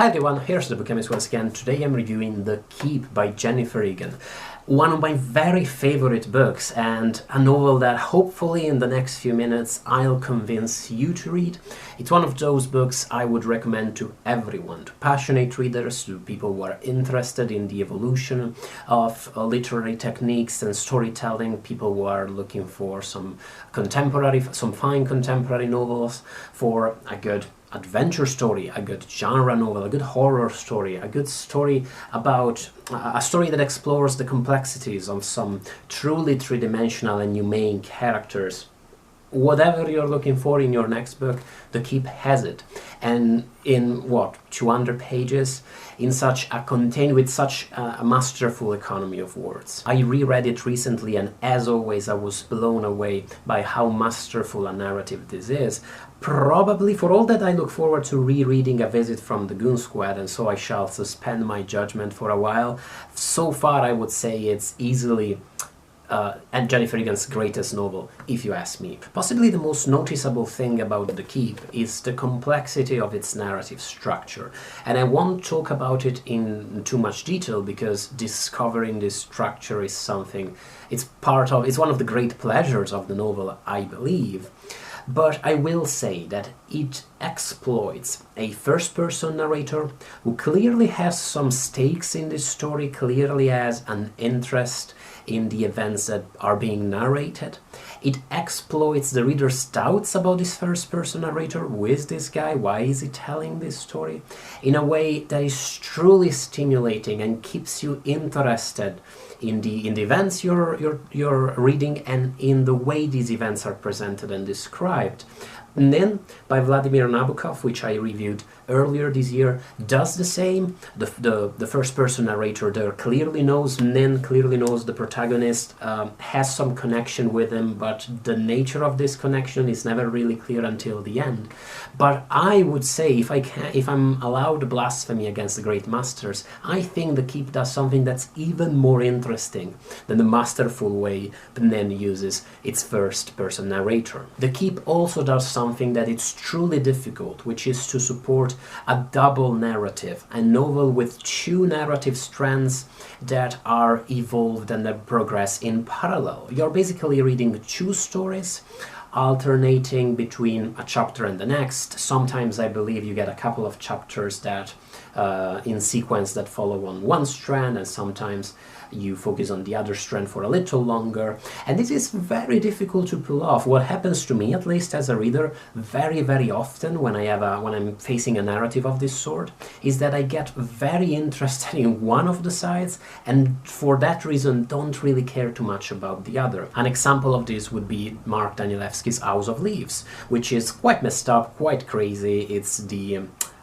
Hi everyone, here's the Bookchemist once again. Today I'm reviewing The Keep by Jennifer Egan. One of my very favorite books and a novel that hopefully in the next few minutes I'll convince you to read. It's one of those books I would recommend to everyone, to passionate readers, to people who are interested in the evolution of literary techniques and storytelling, people who are looking for some fine contemporary novels, for a good adventure story, a good genre novel, a good horror story, a good story about a story that explores the complexities of some truly three-dimensional and humane characters. Whatever you're looking for in your next book, The Keep has it. And in 200 pages, with such a masterful economy of words. I reread it recently, and as always I was blown away by how masterful a narrative this is. Probably for all that I look forward to rereading A Visit from the Goon Squad, and so I shall suspend my judgment for a while. So far I would say it's easily and Jennifer Egan's greatest novel, if you ask me. Possibly the most noticeable thing about The Keep is the complexity of its narrative structure. And I won't talk about it in too much detail because discovering this structure is something, it's one of the great pleasures of the novel, I believe. But I will say that it exploits a first-person narrator who clearly has some stakes in this story, clearly has an interest in the events that are being narrated. It exploits the reader's doubts about this first-person narrator. Who is this guy? Why is he telling this story? In a way that is truly stimulating and keeps you interested in the events you're reading and in the way these events are presented and described. Nin by Vladimir Nabokov, which I reviewed earlier this year, does the same. The first-person narrator there clearly knows Nin, clearly knows the protagonist, has some connection with him, but the nature of this connection is never really clear until the end. But I would say, if I'm allowed blasphemy against the great masters, I think The Keep does something that's even more interesting than the masterful way Nin uses its first-person narrator. The Keep also does something that it's truly difficult, which is to support a double narrative, a novel with two narrative strands that are evolved and that progress in parallel. You're basically reading two stories, alternating between a chapter and the next. Sometimes I believe you get a couple of chapters that in sequence that follow on one strand, and sometimes you focus on the other strand for a little longer, and this is very difficult to pull off. What happens to me, at least as a reader, very often when I'm facing a narrative of this sort, is that I get very interested in one of the sides, and for that reason don't really care too much about the other. An example of this would be Mark Danielewski's House of Leaves, which is quite messed up, quite crazy. It's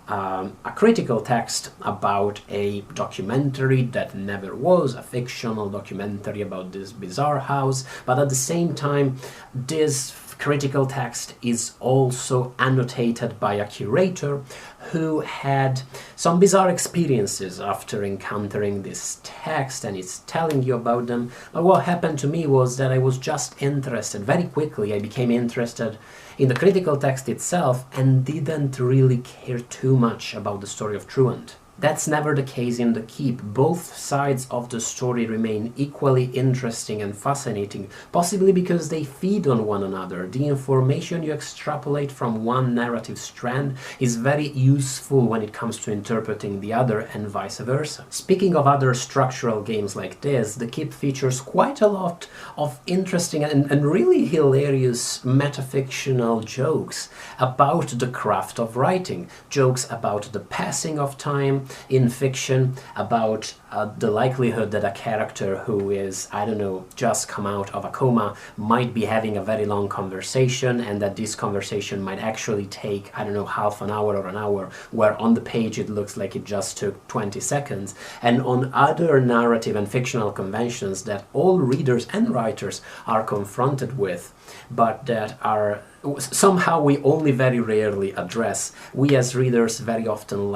a critical text about a documentary that never was, a fictional documentary about this bizarre house, but at the same time this critical text is also annotated by a curator who had some bizarre experiences after encountering this text, and it's telling you about them. But what happened to me was that I was just interested. Very quickly I became interested in the critical text itself and didn't really care too much about the story of Truant. That's never the case in The Keep. Both sides of the story remain equally interesting and fascinating, possibly because they feed on one another. The information you extrapolate from one narrative strand is very useful when it comes to interpreting the other, and vice versa. Speaking of other structural games like this, The Keep features quite a lot of interesting and really hilarious metafictional jokes about the craft of writing, jokes about the passing of time in fiction, about the likelihood that a character who is, I don't know, just come out of a coma might be having a very long conversation, and that this conversation might actually take, I don't know, half an hour or an hour, where on the page it looks like it just took 20 seconds, and on other narrative and fictional conventions that all readers and writers are confronted with, but that are somehow we only very rarely address. We as readers very often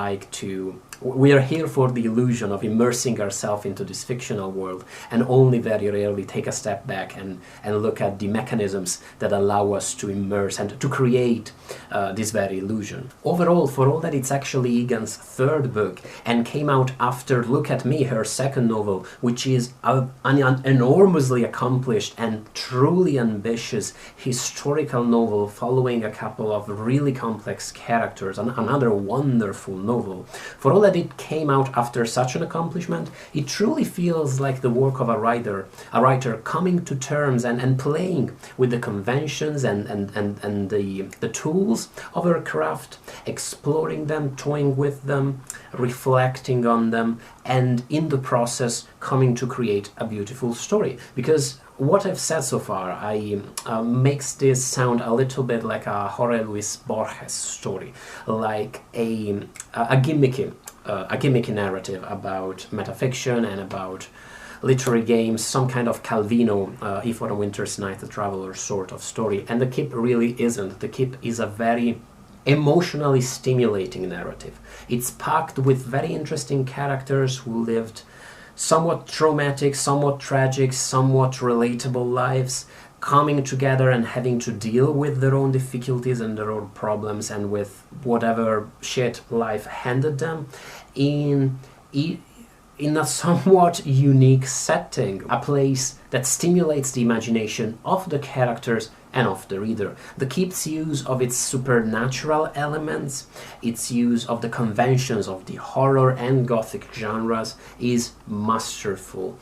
we are here for the illusion of immersive immersing ourselves into this fictional world and only very rarely take a step back and look at the mechanisms that allow us to immerse and to create this very illusion. Overall, for all that it's actually Egan's third book and came out after Look at Me, her second novel, which is an enormously accomplished and truly ambitious historical novel following a couple of really complex characters, and another wonderful novel. For all that it came out after such an accomplishment, it truly feels like the work of a writer coming to terms and playing with the conventions and the tools of her craft, exploring them, toying with them, reflecting on them, and in the process coming to create a beautiful story. Because what I've said so far makes this sound a little bit like a Jorge Luis Borges story, like a gimmicky narrative about metafiction and about literary games, some kind of Calvino, If on a Winter's Night, the Traveler sort of story. And The Keep really isn't. The Keep is a very emotionally stimulating narrative. It's packed with very interesting characters who lived somewhat traumatic, somewhat tragic, somewhat relatable lives, coming together and having to deal with their own difficulties and their own problems and with whatever shit life handed them in a somewhat unique setting, a place that stimulates the imagination of the characters and of the reader. The Keep's use of its supernatural elements, its use of the conventions of the horror and gothic genres is masterful.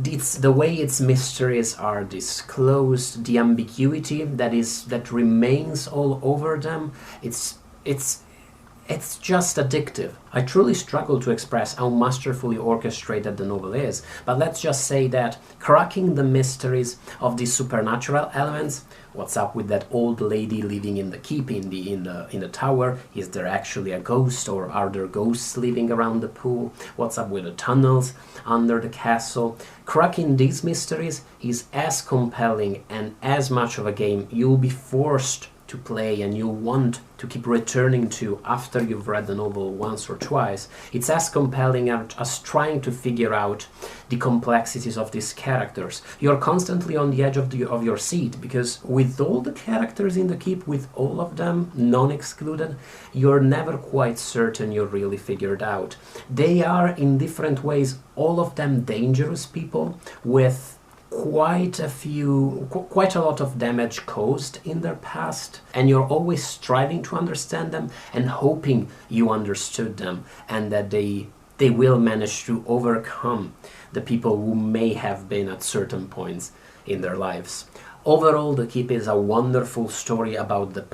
It's the way its mysteries are disclosed, the ambiguity that remains all over them. It's just addictive. I truly struggle to express how masterfully orchestrated the novel is, but let's just say that cracking the mysteries of these supernatural elements, what's up with that old lady living in the keep in the tower? Is there actually a ghost, or are there ghosts living around the pool? What's up with the tunnels under the castle? Cracking these mysteries is as compelling and as much of a game you'll be forced to play and you'll want to keep returning to after you've read the novel once or twice. It's as compelling as trying to figure out the complexities of these characters. You're constantly on the edge of your seat, because with all the characters in the keep, with all of them, none excluded, you're never quite certain you're really figured out. They are, in different ways, all of them dangerous people with quite a lot of damage caused in their past, and you're always striving to understand them and hoping you understood them and that they will manage to overcome the people who may have been at certain points in their lives. Overall, The Keep is a wonderful story about the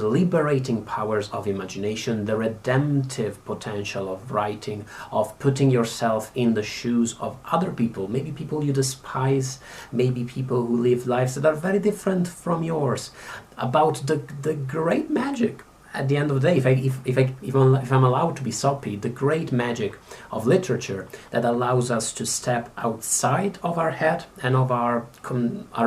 liberating powers of imagination, the redemptive potential of writing, of putting yourself in the shoes of other people, maybe people you despise, maybe people who live lives that are very different from yours, about the great magic. At the end of the day, if I'm allowed to be soppy, the great magic of literature that allows us to step outside of our head and of our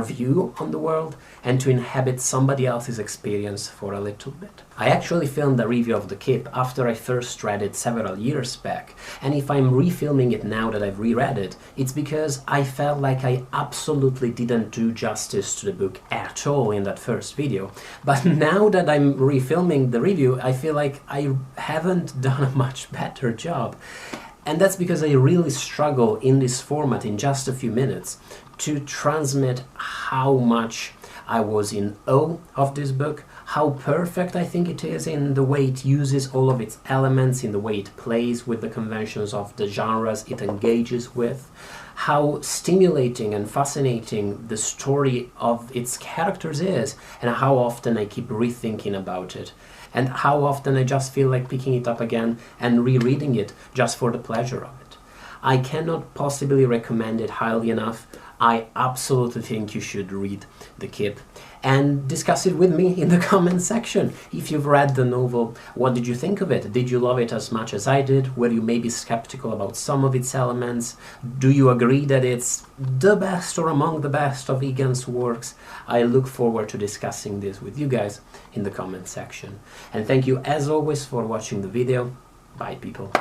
view on the world and to inhabit somebody else's experience for a little bit. I actually filmed a review of The Keep after I first read it several years back, and if I'm refilming it now that I've reread it, it's because I felt like I absolutely didn't do justice to the book at all in that first video. But now that I'm refilming the review, I feel like I haven't done a much better job. And that's because I really struggle in this format, in just a few minutes, to transmit how much I was in awe of this book, how perfect I think it is in the way it uses all of its elements, in the way it plays with the conventions of the genres it engages with, how stimulating and fascinating the story of its characters is, and how often I keep rethinking about it, and how often I just feel like picking it up again and rereading it just for the pleasure of it. I cannot possibly recommend it highly enough. I absolutely think you should read The Keep and discuss it with me in the comment section. If you've read the novel, what did you think of it? Did you love it as much as I did? Were you maybe skeptical about some of its elements? Do you agree that it's the best or among the best of Egan's works? I look forward to discussing this with you guys in the comment section. And thank you as always for watching the video. Bye people.